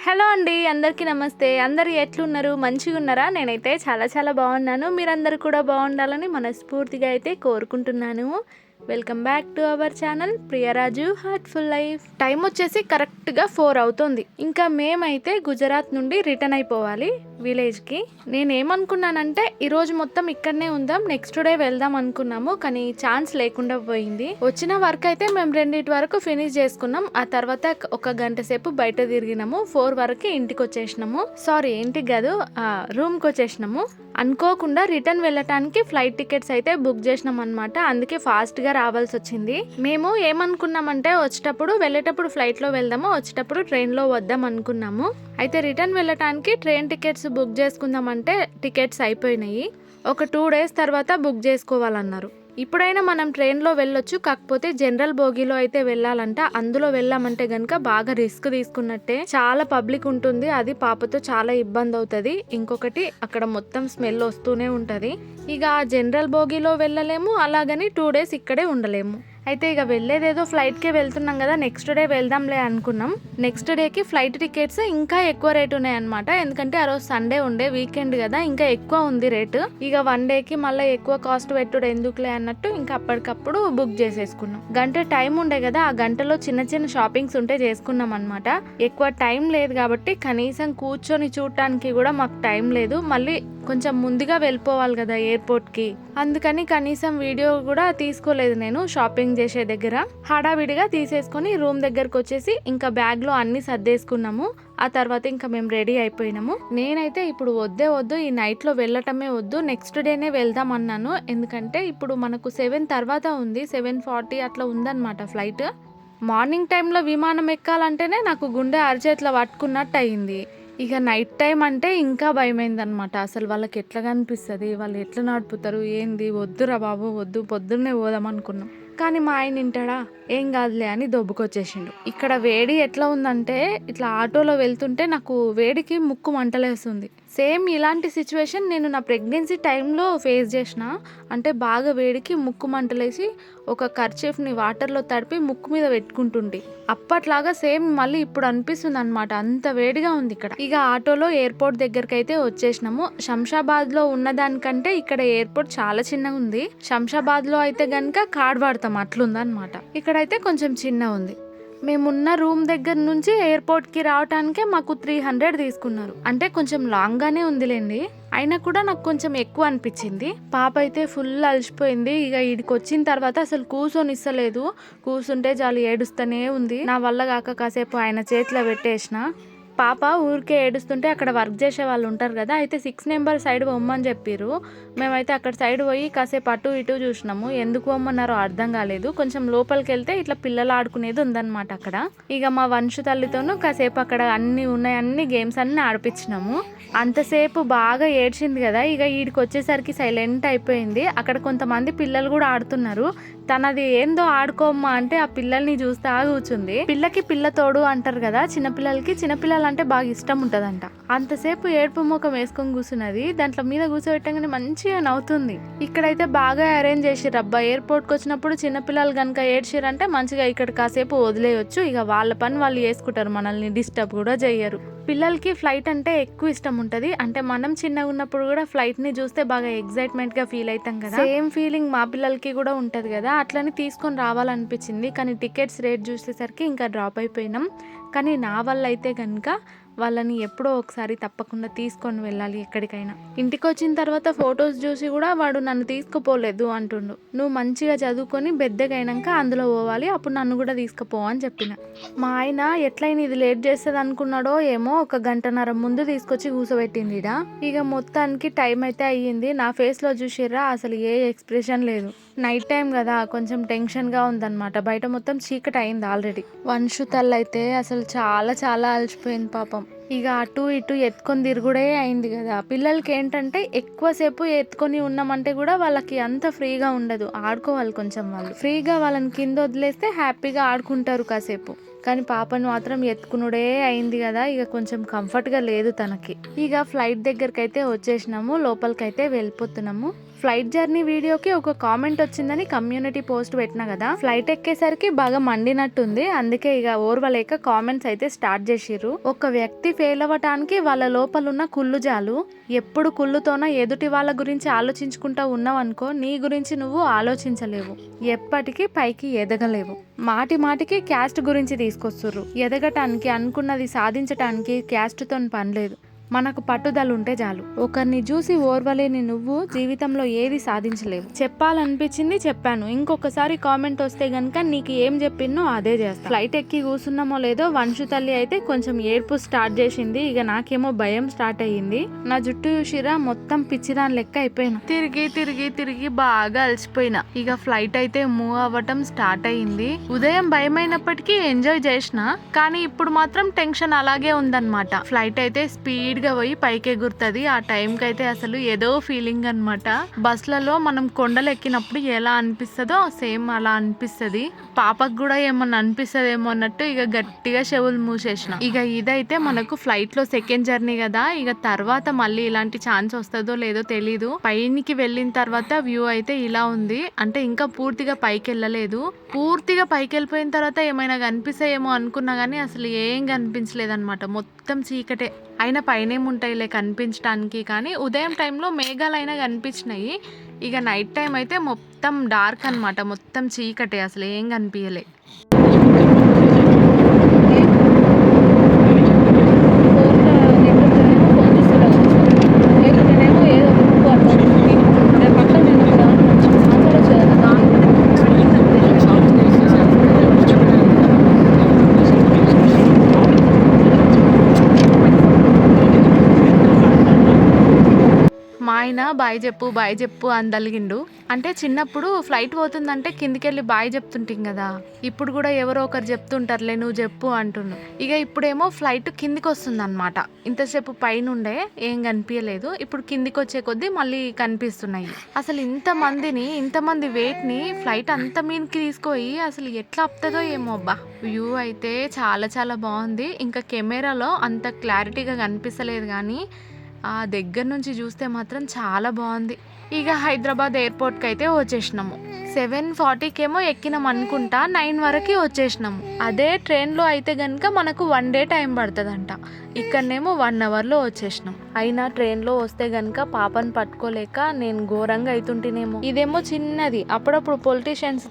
Hello అండి, అందరికీ నమస్తే. అందరూ ఎట్లున్నారు? మంచిగా ఉన్నారా? నేనైతే చాలా బాగున్నాను. మీరందరూ కూడా బాగుండాలని మనస్ఫూర్తిగా అయితే కోరుకుంటున్నాను. Welcome back to our channel Priyaraju heartful life. Time వచ్చేసి కరెక్ట్గా 4 అవుతుంది. ఇంకా మేమైతే గుజరాత్ నుండి రిటర్న్ అయిపోవాలి విలేజ్కి. నేనేమనుకున్నానంటే ఈరోజు మొత్తం ఇక్కడనే ఉందాం, నెక్స్ట్ డే వెళ్దాం అనుకున్నాము. కానీ ఛాన్స్ లేకుండా పోయింది. వచ్చిన వర్క్ అయితే మేము 2 వరకు ఫినిష్ చేసుకున్నాం. ఆ తర్వాత ఒక గంట సేపు బయట తిరిగినాము. 4 వరకు ఇంటికి వచ్చేసినాము. సారీ, ఇంటికి కాదు, రూమ్కి వచ్చేసినాము. అనుకోకుండా రిటర్న్ వెళ్ళటానికి ఫ్లైట్ టికెట్స్ అయితే బుక్ చేసినాం అనమాట. అందుకే ఫాస్ట్గా రావాల్సి వచ్చింది. మేము ఏమనుకున్నామంటే వెళ్ళేటప్పుడు ఫ్లైట్లో వెళ్దాము, వచ్చేటప్పుడు ట్రైన్లో వద్దాం అనుకున్నాము. అయితే రిటర్న్ వెళ్ళటానికి ట్రైన్ టికెట్స్ బుక్ చేసుకుందామంటే టికెట్స్ అయిపోయినాయి. ఒక 2 days తర్వాత బుక్ చేసుకోవాలన్నారు. ఇప్పుడైనా మనం ట్రైన్లో వెళ్ళొచ్చు, కాకపోతే జనరల్ బోగీలో అయితే వెళ్ళాలంట. అందులో వెళ్ళామంటే గనుక బాగా రిస్క్ తీసుకున్నట్టే. చాలా పబ్లిక్ ఉంటుంది, అది పాపతో చాలా ఇబ్బంది అవుతుంది. ఇంకొకటి అక్కడ మొత్తం స్మెల్ వస్తూనే ఉంటుంది. ఇక జనరల్ బోగీలో వెళ్ళలేము, అలాగని 2 days ఇక్కడే ఉండలేము. అయితే ఇక వెళ్ళేదేదో ఫ్లైట్కే వెళ్తున్నాం కదా, నెక్స్ట్ డే వెళ్దాంలే అనుకున్నాం. నెక్స్ట్ డేకి ఫ్లైట్ టికెట్స్ ఇంకా ఎక్కువ రేట్ ఉన్నాయి అనమాట. ఎందుకంటే ఆ రోజు సండే ఉండే, వీకెండ్ కదా, ఇంకా ఎక్కువ ఉంది రేటు. ఇక 1 dayకి మళ్ళీ ఎక్కువ కాస్ట్ పెట్టుడు ఎందుకులే అన్నట్టు ఇంకా అప్పటికప్పుడు బుక్ చేసేసుకున్నాం. గంట టైం ఉండే కదా, ఆ గంటలో చిన్న షాపింగ్స్ ఉంటే చేసుకున్నాం అనమాట. ఎక్కువ టైం లేదు కాబట్టి కనీసం కూర్చొని చూడటానికి కూడా మాకు టైం లేదు. మళ్ళీ కొంచెం ముందుగా వెళ్ళిపోవాలి కదా ఎయిర్పోర్ట్కి, అందుకని కనీసం వీడియో కూడా తీసుకోలేదు నేను. షాపింగ్ చేసే దగ్గర హడావిడిగా తీసేసుకొని రూమ్ దగ్గరకు వచ్చేసి ఇంకా బ్యాగ్లో అన్ని సర్దేసుకున్నాము. ఆ తర్వాత ఇంకా మేము రెడీ అయిపోయినాము. నేనైతే ఇప్పుడు వద్దు, ఈ నైట్లో వెళ్ళటమే వద్దు, నెక్స్ట్ డేనే వెళ్దాం అన్నాను. ఎందుకంటే ఇప్పుడు మనకు 7 తర్వాత ఉంది, 7:40 అట్లా ఉందన్నమాట ఫ్లైట్. మార్నింగ్ టైంలో విమానం ఎక్కాలంటేనే నాకు గుండె అరచేతిలో పట్టుకున్నట్టు అయింది. ఇక నైట్ టైం అంటే ఇంకా భయమైందనమాట. అసలు వాళ్ళకి ఎట్లా కనిపిస్తుంది, వాళ్ళు ఎట్లా నడుపుతారు ఏంది, వద్దురా బాబు వద్దు, పొద్దున్నే పోదాం అనుకున్నాం. కానీ మా ఆయన వింటాడా, ఏం కాదులే అని దొబ్బుకొచ్చేసిండు. ఇక్కడ వేడి ఎట్లా ఉందంటే, ఇట్లా ఆటోలో వెళ్తుంటే నాకు వేడికి ముక్కు మంటలేస్తుంది. సేమ్ ఇలాంటి సిచ్యువేషన్ నేను నా ప్రెగ్నెన్సీ టైంలో ఫేస్ చేసిన. అంటే బాగా వేడికి ముక్కు మంటలేసి ఒక కర్చీఫ్ని వాటర్లో తడిపి ముక్కు మీద పెట్టుకుంటుంటే అప్పట్లాగా సేమ్ మళ్ళీ ఇప్పుడు అనిపిస్తుంది అనమాట. అంత వేడిగా ఉంది ఇక్కడ. ఇక ఆటోలో ఎయిర్పోర్ట్ దగ్గరికి అయితే వచ్చేసినాము. శంషాబాద్లో ఉన్నదానికంటే ఇక్కడ ఎయిర్పోర్ట్ చాలా చిన్నగా ఉంది. శంషాబాద్లో అయితే గనుక కార్డ్ వాడతాం, అట్లుందనమాట. ఇక్కడైతే కొంచెం చిన్న ఉంది. మేమున్న రూమ్ దగ్గర నుంచి ఎయిర్పోర్ట్కి రావటానికే మాకు 300 తీసుకున్నారు. అంటే కొంచెం లాంగ్గానే ఉందిలేండి, అయినా కూడా నాకు కొంచెం ఎక్కువ అనిపించింది. పాప అయితే ఫుల్ అలసిపోయింది. ఇక ఈడికి వచ్చిన తర్వాత అసలు కూర్చొని ఇస్తలేదు, కూర్చుంటే చాలు ఏడుస్తూనే ఉంది. నా వల్ల కాక కాసేపు ఆయన చేతిలో పెట్టేసిన. పాప ఊరికే ఏడుస్తుంటే అక్కడ వర్క్ చేసే వాళ్ళు ఉంటారు కదా, అయితే 6 number సైడ్ పోమ్మని చెప్పారు. మేమైతే అక్కడ సైడ్ పోయి కాసేపు అటు ఇటు చూసినాము. ఎందుకు పోమ్మన్నారో అర్థం కాలేదు. కొంచెం లోపలికి వెళ్తే ఇట్లా పిల్లలు ఆడుకునేది ఉందన్నమాట అక్కడ. ఇక మా వంశు తల్లితోనూ కాసేపు అక్కడ అన్ని గేమ్స్ అన్ని ఆడిపించినాము. అంతసేపు బాగా ఏడ్చింది కదా, ఇక వీడికి వచ్చేసరికి సైలెంట్ అయిపోయింది. అక్కడ కొంతమంది పిల్లలు కూడా ఆడుతున్నారు. తనది ఏందో ఆడుకోమ్మా అంటే ఆ పిల్లల్ని చూస్తా కూర్చుంది. పిల్లకి పిల్ల తోడు అంటారు కదా, చిన్నపిల్లలు అంటే బాగా ఇష్టం ఉంటదంట. అంతసేపు ఏడుపు ముఖం వేసుకొని కూర్చున్నది. దాంట్లో మీద కూర్చోబెట్టగానే మంచిగా నవ్వుతుంది. ఇక్కడైతే బాగా అరేంజ్ చేసిర్రు అబ్బా. ఎయిర్పోర్ట్కి వచ్చినప్పుడు చిన్నపిల్లలు కనుక ఏడ్చిరంటే మంచిగా ఇక్కడ కాసేపు వదిలేయొచ్చు. ఇక వాళ్ళ పని వాళ్ళు చేసుకుంటారు, మనల్ని డిస్టర్బ్ కూడా చెయ్యరు. పిల్లలకి ఫ్లైట్ అంటే ఎక్కువ ఇష్టం ఉంటుంది. అంటే మనం చిన్నగా ఉన్నప్పుడు కూడా ఫ్లైట్ ని చూస్తే బాగా ఎగ్జైట్మెంట్ గా ఫీల్ అవుతాం కదా, సేమ్ ఫీలింగ్ మా పిల్లలకి కూడా ఉంటది కదా. అట్లని తీసుకొని రావాలనిపించింది. కానీ టికెట్స్ రేట్ చూసేసరికి ఇంకా డ్రాప్ అయిపోయినాం. కానీ నా వల్ల అయితే కనుక వాళ్ళని ఎప్పుడో ఒకసారి తప్పకుండా తీసుకొని వెళ్ళాలి ఎక్కడికైనా. ఇంటికి వచ్చిన తర్వాత ఫొటోస్ చూసి కూడా వాడు నన్ను తీసుకుపోలేదు అంటుండు. నువ్వు మంచిగా చదువుకొని పెద్దగైనాక అందులో పోవాలి, అప్పుడు నన్ను కూడా తీసుకుపో అని చెప్పిన. మా ఆయన ఎట్లయినా ఇది లేట్ చేస్తుంది అనుకున్నాడో ఏమో, 1 గంటన్నర ముందు తీసుకొచ్చి కూర్చోబెట్టింది ఈడ. ఇక మొత్తానికి టైం అయితే అయ్యింది. నా ఫేస్ లో చూసిర్రా, అసలు ఏ ఎక్స్ప్రెషన్ లేదు. నైట్ టైం కదా, కొంచెం టెన్షన్ గా ఉందన్నమాట. బయట మొత్తం చీకటి అయింది ఆల్రెడీ. వంశు తల్లి అయితే అసలు చాలా అలసిపోయింది పాపం. ఇక అటు ఇటు ఎత్తుకొని తిరుగుడే అయింది కదా. పిల్లలకి ఏంటంటే ఎక్కువసేపు ఎత్తుకొని ఉన్నామంటే కూడా వాళ్ళకి అంత ఫ్రీగా ఉండదు, ఆడుకోవాలి కొంచెం. వాళ్ళు ఫ్రీగా వాళ్ళని కింద వదిలేస్తే హ్యాపీగా ఆడుకుంటారు కాసేపు. కానీ పాపను మాత్రం ఎత్తుకునుడే అయింది కదా, ఇక కొంచెం కంఫర్ట్గా లేదు తనకి. ఇక ఫ్లైట్ దగ్గరికి అయితే వచ్చేసినాము, లోపలికైతే వెళ్ళిపోతున్నాము. ఫ్లైట్ జర్నీ వీడియోకి ఒక కామెంట్ వచ్చిందని కమ్యూనిటీ పోస్ట్ పెట్టినా కదా, ఫ్లైట్ ఎక్కేసరికి బాగా మండినట్టుంది. అందుకే ఇక ఓర్వలేక కామెంట్స్ అయితే స్టార్ట్ చేసిర్రు. ఒక వ్యక్తి ఫెయిల్ అవ్వటానికి వాళ్ళ లోపల ఉన్న కుళ్ళు జాలు. ఎప్పుడు కుళ్ళుతోన ఎదుటి వాళ్ళ గురించి ఆలోచించుకుంటా ఉన్నావు అనుకో, నీ గురించి నువ్వు ఆలోచించలేవు, ఎప్పటికీ పైకి ఎదగలేవు. మాటి మాటికి క్యాస్ట్ గురించి తీసుకొస్తుర్రు. ఎదగటానికి, అనుకున్నది సాధించటానికి క్యాస్ట్తో పని లేదు. మనకు పట్టుదల ఉంటే చాలు. ఒకరిని చూసి ఓర్వలేని నువ్వు జీవితంలో ఏది సాధించలేవు. చెప్పాలనిపించింది చెప్పాను. ఇంకొకసారి కామెంట్ వస్తే గనక నీకు ఏం చెప్పినో అదే చేస్తా. ఫ్లైట్ ఎక్కి కూర్చున్నామో లేదో వంశు తల్లి అయితే కొంచెం ఏడ్పు స్టార్ట్ చేసింది. ఇక నాకేమో భయం స్టార్ట్ అయ్యింది. నా జుట్టు చూసిరా, మొత్తం పిచ్చిదాని లెక్క అయిపోయినా. తిరిగి తిరిగి తిరిగి బాగా అలసిపోయినా. ఇక ఫ్లైట్ అయితే మూవ్ అవ్వటం స్టార్ట్ అయ్యింది. ఉదయం భయమైనప్పటికీ ఎంజాయ్ చేసిన, కానీ ఇప్పుడు మాత్రం టెన్షన్ అలాగే ఉందన్నమాట. ఫ్లైట్ అయితే స్పీడ్ గా పోయి పైకి ఎగురుతుంది. ఆ టైంకి అయితే అసలు ఏదో ఫీలింగ్ అనమాట. బస్లలో మనం కొండలు ఎక్కినప్పుడు ఎలా అనిపిస్తుందో సేమ్ అలా అనిపిస్తుంది. పాపకు కూడా ఏమన్నా అనిపిస్తుందేమో అన్నట్టు ఇక గట్టిగా చెవులు మూసేసిన. ఇక ఇదైతే మనకు ఫ్లైట్ లో సెకండ్ జర్నీ కదా, ఇక తర్వాత మళ్ళీ ఇలాంటి ఛాన్స్ వస్తుందో లేదో తెలీదు. పైకి వెళ్ళిన తర్వాత వ్యూ అయితే ఇలా ఉంది. అంటే ఇంకా పూర్తిగా పైకి వెళ్ళలేదు. పూర్తిగా పైకి వెళ్ళిపోయిన తర్వాత ఏమైనా కనిపిస్తాయేమో అనుకున్నా కానీ అసలు ఏం కనిపించలేదన్నమాట. మొత్తం చీకటే. అయినా పైనేముంటాయిలే కనిపించడానికి, కానీ ఉదయం టైంలో మేఘాలైనా కనిపించినాయి. ఇక నైట్ టైం అయితే మొత్తం డార్క్ అనమాట, మొత్తం చీకటే, అసలు ఏం కనిపించలే. ఆయన బాయ్ చెప్పు అని తలిగిండు. అంటే చిన్నప్పుడు ఫ్లైట్ పోతుందంటే కిందికెళ్ళి బాయ్ చెప్తుంటాం కదా, ఇప్పుడు కూడా ఎవరో ఒకరు చెప్తుంటారులే నువ్వు చెప్పు అంటున్నావు. ఇక ఇప్పుడేమో ఫ్లైట్ కిందికి వస్తుంది అనమాట. ఇంతసేపు పైన ఉండే ఏం కనిపించలేదు, ఇప్పుడు కిందికి వచ్చే కొద్దీ మళ్ళీ కనిపిస్తున్నాయి. అసలు ఇంతమంది వెయిట్ ని ఫ్లైట్ అంత మీదకి తీసుకుపోయి అసలు ఎట్లా ఆపుతుందో ఏమో. అబ్బా, వ్యూ అయితే చాలా చాలా బాగుంది. ఇంకా కెమెరాలో అంత క్లారిటీగా కనిపిస్తలేదు, కానీ ఆ దగ్గర నుంచి చూస్తే మాత్రం చాలా బాగుంది. ఇక హైదరాబాద్ ఎయిర్పోర్ట్కి అయితే వచ్చేసినాము. 7:40కేమో ఎక్కినాం అనుకుంటా, 9 వరకు వచ్చేసినాము. అదే ట్రైన్లో అయితే కనుక మనకు 1 డే టైం పడుతుందంట. ఇక్కడనేమో 1 అవర్లో వచ్చేసినాం. అయినా ట్రైన్లో వస్తే గనక పాపను పట్టుకోలేక నేను ఘోరంగా అవుతుంటేనేమో. ఇదేమో చిన్నది, అప్పుడప్పుడు పొలిటీషియన్స్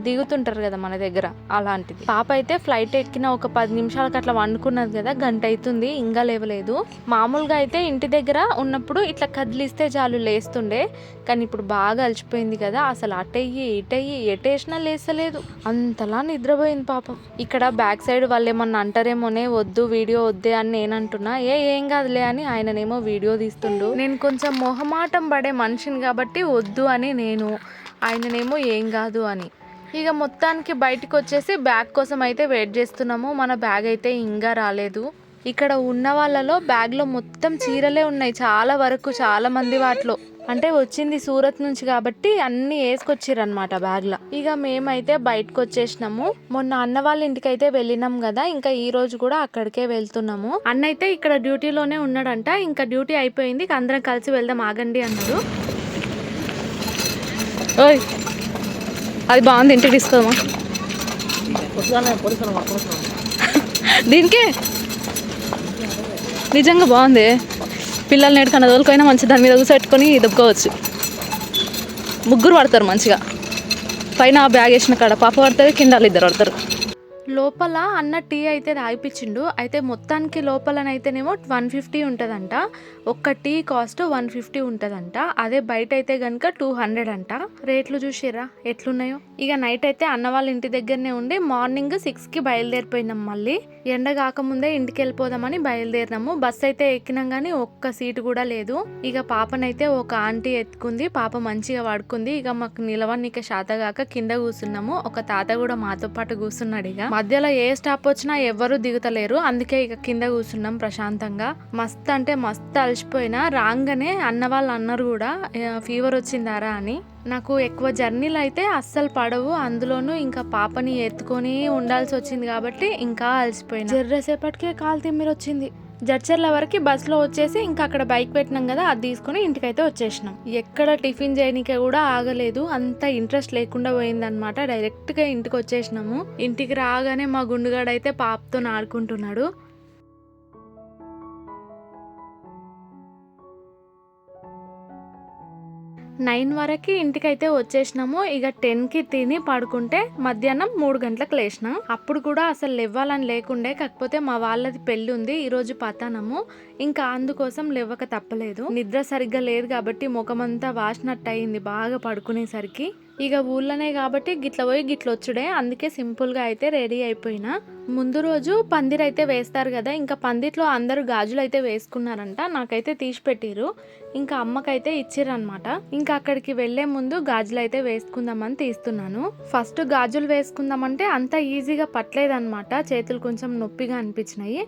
దిగుతుంటారు కదా మన దగ్గర, అలాంటిది. పాప అయితే ఫ్లైట్ ఎక్కిన ఒక 10 నిమిషాలకు అట్లా వండుకున్నది కదా, గంట అవుతుంది ఇంకా లేవలేదు. మామూలుగా అయితే ఇంటి దగ్గర ఉన్నప్పుడు ఇట్లా కదిలిస్తే చాలు లేస్తుండే, కానీ ఇప్పుడు బాగా అలసిపోయింది కదా, అసలు అటయ్యి ఇటయ్యి ఎటేసినా లేస్తలేదు, అంతలా నిద్రపోయింది పాపం. ఇక్కడ బ్యాక్ సైడ్ వాళ్ళు ఏమన్నా అంటారేమోనే, వద్దు వీడియో వద్దే అని నేను అంటున్నా. ఏం కాదులే అని ఆయననేమో వీడియో తీస్తుండు. నేను కొంచెం మొహమాటం పడే మనిషిని కాబట్టి వద్దు అని నేను, ఆయననేమో ఏం కాదు అని. ఇక మొత్తానికి బయటకు వచ్చేసి బ్యాగ్ కోసం అయితే వెయిట్ చేస్తున్నాము. మన బ్యాగ్ అయితే ఇంకా రాలేదు. ఇక్కడ ఉన్న వాళ్ళలో బ్యాగ్లో మొత్తం చీరలే ఉన్నాయి, చాలా వరకు, చాలా మంది వాటిలో. అంటే వచ్చింది సూరత్ నుంచి కాబట్టి అన్ని వేసుకొచ్చిరనమాట బ్యాగ్లో. ఇక మేమైతే బయటకు వచ్చేసినాము. మొన్న అన్న వాళ్ళ ఇంటికి అయితే వెళ్ళినాం కదా, ఇంకా ఈ రోజు కూడా అక్కడికే వెళ్తున్నాము. అన్న అయితే ఇక్కడ డ్యూటీలోనే ఉన్నాడంట. ఇంకా డ్యూటీ అయిపోయింది, అందరం కలిసి వెళ్దాం ఆగండి అన్నాడు. ఓయ్, అది బాగుంది, ఇంటికి తీసుకోమా. దీనికే నిజంగా బాగుంది. పిల్లల్ని ఎక్కడికన్నా తోలుకైనా మంచి దాని మీద కూర్చోట్టుకొని దుబ్బుకోవచ్చు. 3 పడతారు మంచిగా. పైన బ్యాగ్ వేసిన కాడ పాప పడుతుంది, కింద 2 పడతారు. లోపల అన్న టీ అయితే తాగిపించిండు. అయితే మొత్తానికి లోపలనైతేనేమో 150 ఉంటుందంట. ఒక్క టీ కాస్ట్ 150 ఉంటుందంట. అదే బయట అయితే కనుక 200 అంట. రేట్లు చూసిరా ఎట్లున్నాయో. ఇక నైట్ అయితే అన్న వాళ్ళ ఇంటి దగ్గరనే ఉండి మార్నింగ్ 6కి బయలుదేరిపోయినాం. మళ్ళీ ఎండ కాకముందే ఇంటికి వెళ్ళిపోదామని బయలుదేరినాము. బస్ అయితే ఎక్కినాం కానీ ఒక్క సీటు కూడా లేదు. ఇక పాపనైతే ఒక ఆంటీ ఎత్తుకుంది. పాప మంచిగా పడుకుంది. ఇక మాకు నిలవనిక శాతగాక కింద కూర్చున్నాము. ఒక తాత కూడా మాతో పాటు కూర్చున్నాడు. ఇక మధ్యలో ఏ స్టాప్ వచ్చినా ఎవ్వరూ దిగుతలేరు, అందుకే ఇక కింద కూర్చున్నాం ప్రశాంతంగా. మస్త్ అంటే మస్త్ అలసిపోయినా. రాగానే అన్న వాళ్ళు అన్నారు కూడా ఫీవర్ వచ్చిందారా అని. నాకు ఎక్కువ జర్నీలు అయితే అస్సలు పడవు, అందులోనూ ఇంకా పాపని ఎత్తుకొని ఉండాల్సి వచ్చింది కాబట్టి ఇంకా అలసిపోయినా. జర్రసేపటికే కాలు తిమ్మిరి వచ్చింది. జడ్చర్ల వరకు బస్సులో వచ్చేసి ఇంకా అక్కడ బైక్ పెట్టినాం కదా, అది తీసుకుని ఇంటికైతే వచ్చేసినాం. ఎక్కడ టిఫిన్ చేయడానికి కూడా ఆగలేదు, అంత ఇంట్రెస్ట్ లేకుండా పోయిందనమాట. డైరెక్ట్గా ఇంటికి వచ్చేసినాము. ఇంటికి రాగానే మా గుండుగాడైతే పాపతో ఆడుకుంటున్నాడు. 9 వరకు ఇంటికైతే వచ్చేసినాము. ఇక 10కి తిని పడుకుంటే మధ్యాహ్నం 3 గంటలకు లేచిన. అప్పుడు కూడా అసలు లేవ్వాలని లేకుండే, కాకపోతే మా వాళ్ళది పెళ్లి ఉంది ఈరోజు పతానము, ఇంకా అందుకోసం లేవక తప్పలేదు. నిద్ర సరిగ్గా లేదు కాబట్టి ముఖమంతా వాసినట్టు అయింది బాగా పడుకునేసరికి. ఇక ఊళ్ళోనే కాబట్టి గిట్ల పోయి గిట్ల వచ్చుడే, అందుకే సింపుల్గా అయితే రెడీ అయిపోయినా. ముందు రోజు పందిరి అయితే వేస్తారు కదా, ఇంకా పందిట్లో అందరూ గాజులు అయితే వేసుకున్నారంట. నాకైతే తీసి పెట్టిరు, ఇంకా అమ్మకైతే ఇచ్చిరనమాట. ఇంకా అక్కడికి వెళ్లే ముందు గాజులు అయితే వేసుకుందామని తీస్తున్నాను. ఫస్ట్ గాజులు వేసుకుందామంటే అంత ఈజీగా పట్టలేదన్నమాట, చేతులు కొంచెం నొప్పిగా అనిపించినాయి.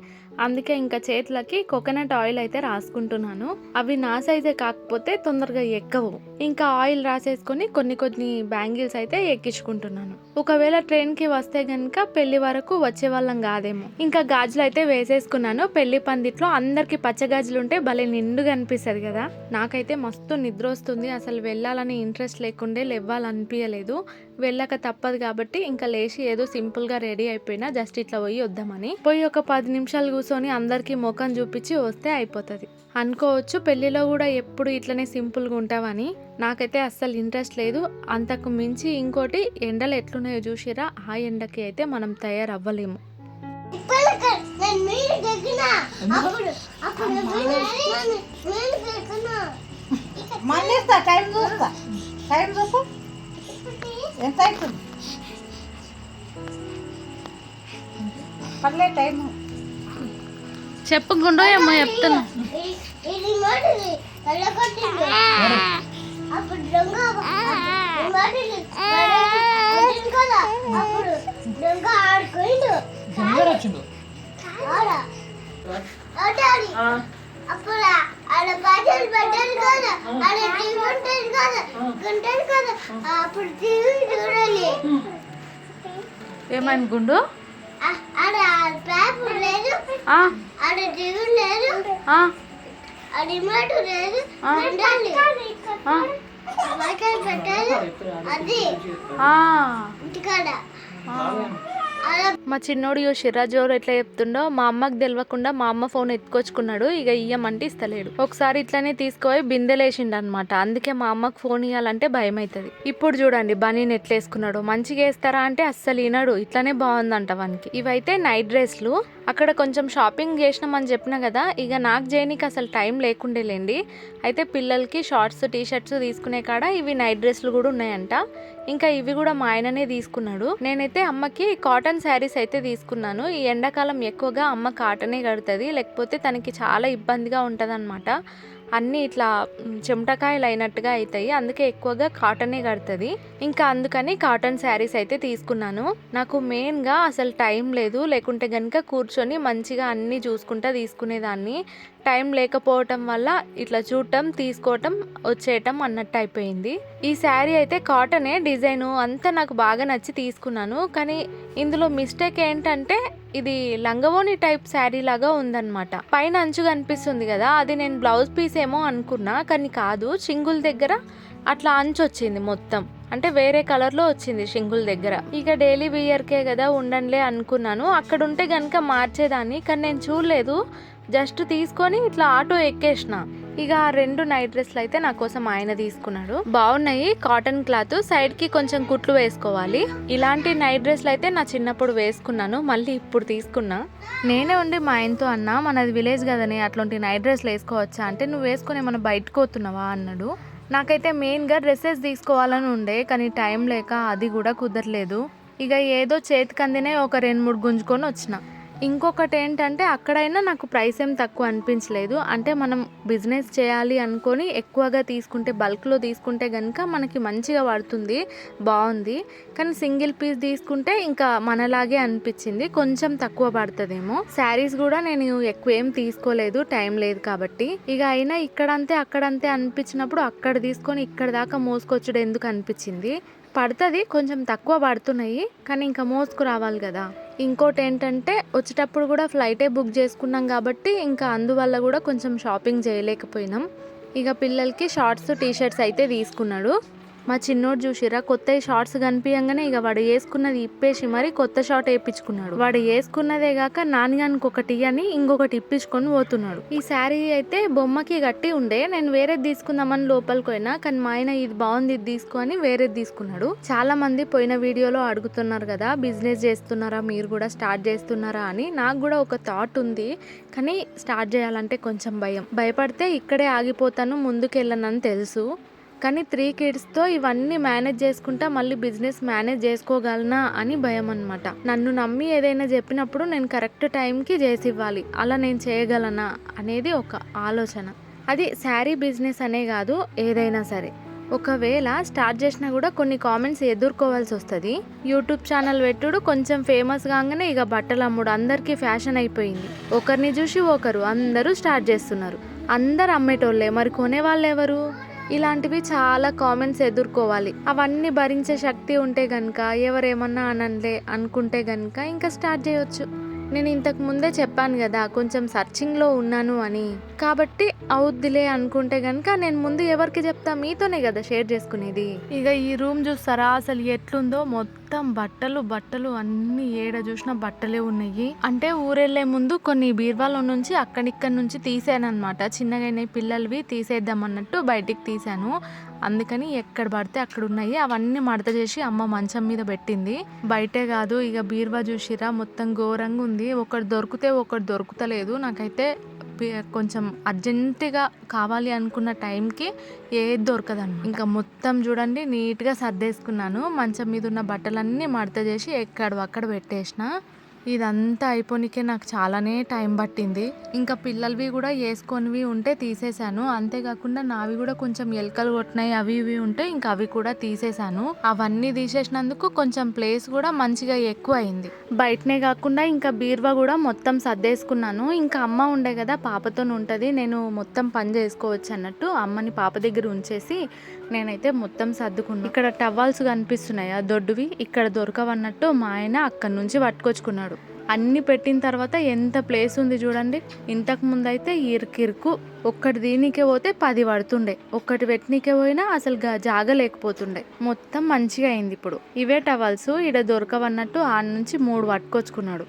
అందుకే ఇంకా చేతులకి కోకోనట్ ఆయిల్ అయితే రాసుకుంటున్నాను. అవి నా సైజే కాకపోతే తొందరగా ఎక్కవు. ఇంకా ఆయిల్ రాసేసుకొని కొన్ని కొన్ని బ్యాంగిల్స్ అయితే ఎక్కించుకుంటున్నాను. ఒకవేళ ట్రైన్కి వస్తే గనక పెళ్లి వరకు వచ్చే వాళ్ళం కాదేమో. ఇంకా గాజులు అయితే వేసేసుకున్నాను. పెళ్లి పందిట్లో అందరికి పచ్చ గాజులు ఉంటే భలే నిండుగా అనిపిస్తుంది కదా. నాకైతే మస్తు నిద్ర వస్తుంది, అసలు వెళ్ళాలని ఇంట్రెస్ట్ లేకుండే, లేవ్వాలనిపించలేదు. వెళ్ళక తప్పదు కాబట్టి ఇంకా లేచి ఏదో సింపుల్గా రెడీ అయిపోయినా, జస్ట్ ఇట్లా పోయి వద్దామని. పోయి ఒక 10 నిమిషాలు కూర్చొని అందరికీ ముఖం చూపించి వస్తే అయిపోతుంది. అనుకోవచ్చు పెళ్లిలో కూడా ఎప్పుడు ఇట్లనే సింపుల్గా ఉంటావని, నాకైతే అస్సలు ఇంట్రెస్ట్ లేదు. అంతకు మించి ఇంకోటి, ఎండలు ఎట్లున్నాయో చూసిరా, ఆ ఎండకి అయితే మనం తయారవ్వలేము. చెప్పుకుంటూ ఏమో చెప్తున్నా. ఏమైంది గుండు? మా చిన్నోడు షిరాజోరు ఎట్లా చెప్తుండో, మా అమ్మకి తెలియకుండా మా అమ్మ ఫోన్ ఎత్తుకొచ్చుకున్నాడు. ఇక ఇయ్యమంటే ఇస్తలేడు. ఒకసారి ఇట్లానే తీసుకుపోయి బిందెలేసిండు అనమాట. అందుకే మా అమ్మకు ఫోన్ ఇవ్వాలంటే భయం అవుతుంది. ఇప్పుడు చూడండి బనీని ఎట్లా వేసుకున్నాడు. మంచిగా వేస్తారా అంటే అస్సలు వినడు, ఇట్లానే బాగుందంట వానికి. ఇవైతే నైట్ డ్రెస్లు. అక్కడ కొంచెం షాపింగ్ చేసినామని చెప్పినా కదా, ఇక నాకు చేయనీకి అసలు టైం లేకుండేలేండి. అయితే పిల్లలకి షార్ట్స్ టీ-షర్ట్స్ తీసుకునే కాడ ఇవి నైట్ డ్రెస్లు కూడా ఉన్నాయంట. ఇంకా ఇవి కూడా మా ఆయననే తీసుకున్నాడు. నేనైతే అమ్మకి కాటన్ శారీస్ అయితే తీసుకున్నాను. ఈ ఎండాకాలం ఎక్కువగా అమ్మ కాటనే కడుతుంది, లేకపోతే తనకి చాలా ఇబ్బందిగా ఉంటుంది అనమాట. అన్నీ ఇట్లా చెమటకాయలు అయినట్టుగా అవుతాయి, అందుకే ఎక్కువగా కాటనే కడుతుంది. ఇంకా అందుకని కాటన్ శారీస్ అయితే తీసుకున్నాను. నాకు మెయిన్గా అసలు టైం లేదు, లేకుంటే కనుక కూర్చొని మంచిగా అన్నీ చూసుకుంటా తీసుకునేదాన్ని. టైం లేకపోవటం వల్ల ఇట్లా చూడటం, తీసుకోవటం, వచ్చేయటం అన్నట్టు అయిపోయింది. ఈ శారీ అయితే కాటనే, డిజైను అంతా నాకు బాగా నచ్చి తీసుకున్నాను. కానీ ఇందులో మిస్టేక్ ఏంటంటే ఇది లంగవోని టైప్ శారీ లాగా ఉందన్నమాట. పైన అంచు కనిపిస్తుంది కదా, అది నేను బ్లౌజ్ పీస్ ఏమో అనుకున్నా, కానీ కాదు. చింగుల దగ్గర అట్లా అంచు వచ్చింది మొత్తం, అంటే వేరే కలర్లో వచ్చింది చింగుల దగ్గర. ఇక డైలీ వియర్కే కదా ఉండనులే అనుకున్నాను. అక్కడ ఉంటే కనుక మార్చేదాన్ని, కానీ నేను చూడలేదు. జస్ట్ తీసుకొని ఇట్లా ఆటో ఎక్కేసిన. ఇక ఆ 2 నైట్ డ్రెస్లు అయితే నా కోసం ఆయన తీసుకున్నాడు. బాగున్నాయి, కాటన్ క్లాత్, సైడ్ కి కొంచెం కుట్లు వేసుకోవాలి. ఇలాంటి నైట్ డ్రెస్లు అయితే నా చిన్నప్పుడు వేసుకున్నాను, మళ్ళీ ఇప్పుడు తీసుకున్నా. నేనే ఉండి మా ఆయనతో అన్నా, మనది విలేజ్ కదని అట్లాంటి నైట్ డ్రెస్లు వేసుకోవచ్చా అంటే, నువ్వు వేసుకుని ఏమైనా బయటకు పోతున్నావా అన్నాడు. నాకైతే మెయిన్గా డ్రెస్సెస్ తీసుకోవాలని ఉండే, కానీ టైం లేక అది కూడా కుదరలేదు. ఇక ఏదో చేతికి అందినే ఒక 2-3 గుంజుకొని వచ్చిన. ఇంకొకటి ఏంటంటే, అక్కడైనా నాకు ప్రైస్ ఏం తక్కువ అనిపించలేదు. అంటే మనం బిజినెస్ చేయాలి అనుకొని ఎక్కువగా తీసుకుంటే, బల్క్లో తీసుకుంటే కనుక మనకి మంచిగా పడుతుంది, బాగుంది. కానీ సింగిల్ పీస్ తీసుకుంటే ఇంకా మనలాగే అనిపించింది, కొంచెం తక్కువ పడుతుందేమో. శారీస్ కూడా నేను ఎక్కువ ఏం తీసుకోలేదు, టైం లేదు కాబట్టి. ఇక అయినా ఇక్కడంతే అక్కడంతే అనిపించినప్పుడు అక్కడ తీసుకొని ఇక్కడ దాకా మోసుకొచ్చుడు ఎందుకు అనిపించింది. పడుతుంది, కొంచెం తక్కువ పడుతున్నాయి, కానీ ఇంకా మోసుకు రావాలి కదా. ఇంకోటి ఏంటంటే వచ్చేటప్పుడు కూడా ఫ్లైటే బుక్ చేసుకున్నాం కాబట్టి ఇంకా అందువల్ల కూడా కొంచెం షాపింగ్ చేయలేకపోయినాం. ఇక పిల్లలకి షార్ట్స్ టీషర్ట్స్ అయితే తీసుకున్నాడు. మా చిన్నోడు చూసిరా కొత్త షార్ట్స్ కనిపించగానే ఇక వాడు వేసుకున్నది ఇప్పేసి మరి కొత్త షార్ట్ వేయించుకున్నాడు. వాడు వేసుకున్నదే కాక నాన్నగానికి ఒకటి అని ఇంకొకటి ఇప్పించుకొని పోతున్నాడు. ఈ శారీ అయితే బొమ్మకి గట్టి ఉండే, నేను వేరేది తీసుకుందామని లోపలికి పోయినా కానీ మా ఆయన ఇది బాగుంది ఇది తీసుకో అని వేరేది తీసుకున్నాడు. చాలా మంది పోయిన వీడియోలో అడుగుతున్నారు కదా బిజినెస్ చేస్తున్నారా, మీరు కూడా స్టార్ట్ చేస్తున్నారా అని. నాకు కూడా ఒక థాట్ ఉంది కానీ స్టార్ట్ చేయాలంటే కొంచెం భయపడితే ఇక్కడే ఆగిపోతాను, ముందుకు వెళ్ళనని తెలుసు. కానీ 3 కిడ్స్తో ఇవన్నీ మేనేజ్ చేసుకుంటా మళ్ళీ బిజినెస్ మేనేజ్ చేసుకోగలనా అని భయం అనమాట. నన్ను నమ్మి ఏదైనా చెప్పినప్పుడు నేను కరెక్ట్ టైంకి చేసి ఇవ్వాలి, అలా నేను చేయగలనా అనేది ఒక ఆలోచన. అది శారీ బిజినెస్ అనే కాదు, ఏదైనా సరే. ఒకవేళ స్టార్ట్ చేసినా కూడా కొన్ని కామెంట్స్ ఎదుర్కోవాల్సి వస్తుంది. యూట్యూబ్ ఛానల్ పెట్టుడు కొంచెం ఫేమస్ కాగానే ఇక బట్టలు అమ్ముడు అందరికీ ఫ్యాషన్ అయిపోయింది. ఒకరిని చూసి ఒకరు అందరూ స్టార్ట్ చేస్తున్నారు. అందరు అమ్మేటోళ్ళే, మరి కొనేవాళ్ళు ఎవరు? ఇలాంటివి చాలా కామెంట్స్ ఎదుర్కోవాలి. అవన్నీ భరించే శక్తి ఉంటే గనుక ఎవరేమన్నా అనంలే అనుకుంటే గనుక ఇంకా స్టార్ట్ చేయొచ్చు. నేను ఇంతకు ముందే చెప్పాను కదా కొంచెం సర్చింగ్లో ఉన్నాను అని, కాబట్టి అవుద్దిలే అనుకుంటే గనుక నేను ముందు ఎవరికి చెప్తా, మీతోనే కదా షేర్ చేసుకునేది. ఇక ఈ రూమ్ చూస్తారా అసలు ఎట్లుందో, మొత్తం బట్టలు అన్ని ఏడ చూసినా బట్టలే ఉన్నాయి. అంటే ఊరెళ్లే ముందు కొన్ని బీర్వాలో నుంచి అక్కడిక్కడి నుంచి తీసాను అనమాట. చిన్నగా పిల్లలవి తీసేద్దాం అన్నట్టు బయటికి తీసాను. అందుకని ఎక్కడ పడితే అక్కడ ఉన్నాయి అవన్నీ మడత చేసి అమ్మ మంచం మీద పెట్టింది. బయటే కాదు ఇక బీర్వా చూసిరా మొత్తం ఘోరంగా ఉంది. ఒకటి దొరికితే ఒకటి దొరుకుతలేదు. నాకైతే కొంచెం అర్జెంటుగా కావాలి అనుకున్న టైంకి ఏది దొరకదన్నమాట. ఇంకా మొత్తం చూడండి నీట్గా సర్దేసుకున్నాను. మంచం మీద ఉన్న బట్టలన్నీ మడత చేసి ఎక్కడక్కడ పెట్టేసిన. ఇదంతా అయిపోనికే నాకు చాలానే టైం పట్టింది. ఇంకా పిల్లలవి కూడా వేసుకొనివి ఉంటే తీసేశాను. అంతేకాకుండా నావి కూడా కొంచెం ఎలకలు కొట్టినాయి అవి ఇవి ఉంటే ఇంకా అవి కూడా తీసేశాను. అవన్నీ తీసేసినందుకు కొంచెం ప్లేస్ కూడా మంచిగా ఎక్కువ అయింది. బయటనే కాకుండా ఇంకా బీర్వా కూడా మొత్తం సర్దేసుకున్నాను. ఇంకా అమ్మ ఉండే కదా పాపతో ఉంటుంది, నేను మొత్తం పని చేసుకోవచ్చు అన్నట్టు అమ్మని పాప దగ్గర ఉంచేసి నేనైతే మొత్తం సర్దుకున్నాను. ఇక్కడ టవాల్స్ కనిపిస్తున్నాయి దొడ్డువి, ఇక్కడ దొరకవన్నట్టు మా ఆయన అక్కడి నుంచి పట్టుకొచ్చుకున్నాడు. అన్ని పెట్టిన తర్వాత ఎంత ప్లేస్ ఉంది చూడండి. ఇంతకు ముందు అయితే ఇరుకిరుకు, ఒక్కటి దీనికే పోతే 10 పడుతుండే, ఒక్కటి పెట్టినకే పోయినా అసలు జాగ లేకపోతుండే. మొత్తం మంచిగా అయింది. ఇప్పుడు ఇవే టవల్స్ ఈడ దొరకవన్నట్టు ఆడ నుంచి 3 పట్టుకొచ్చుకున్నాడు.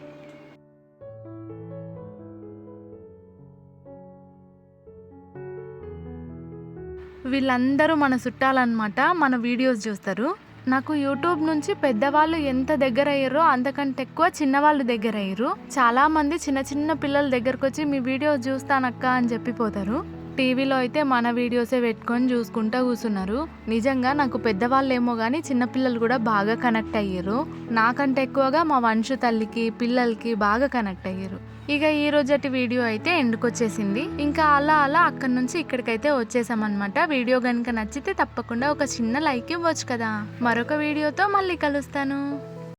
వీళ్ళందరూ మన చుట్టాలన్నమాట, మన వీడియోస్ చూస్తారు. నాకు యూట్యూబ్ నుంచి పెద్దవాళ్ళు ఎంత దగ్గర అయ్యారో అంతకంటే ఎక్కువ చిన్నవాళ్ళు దగ్గర అయ్యారు. చాలా మంది చిన్న పిల్లల దగ్గరకు వచ్చి మీ వీడియోస్ చూస్తానక్క అని చెప్పిపోతారు. టీవీలో అయితే మన వీడియోసే పెట్టుకొని చూసుకుంటూ కూర్చున్నారు. నిజంగా నాకు పెద్దవాళ్ళేమో కానీ చిన్నపిల్లలు కూడా బాగా కనెక్ట్ అయ్యారు. నాకంటే ఎక్కువగా మా వంశు తల్లికి పిల్లలకి బాగా కనెక్ట్ అయ్యారు. ఇక ఈ రోజటి వీడియో అయితే ఎండుకొచ్చేసింది. ఇంకా అలా అక్కడి నుంచి ఇక్కడికైతే వచ్చేసామన్నమాట. వీడియో కనుక నచ్చితే తప్పకుండా ఒక చిన్న లైక్ ఇవ్వచ్చు కదా. మరొక వీడియోతో మళ్ళీ కలుస్తాను.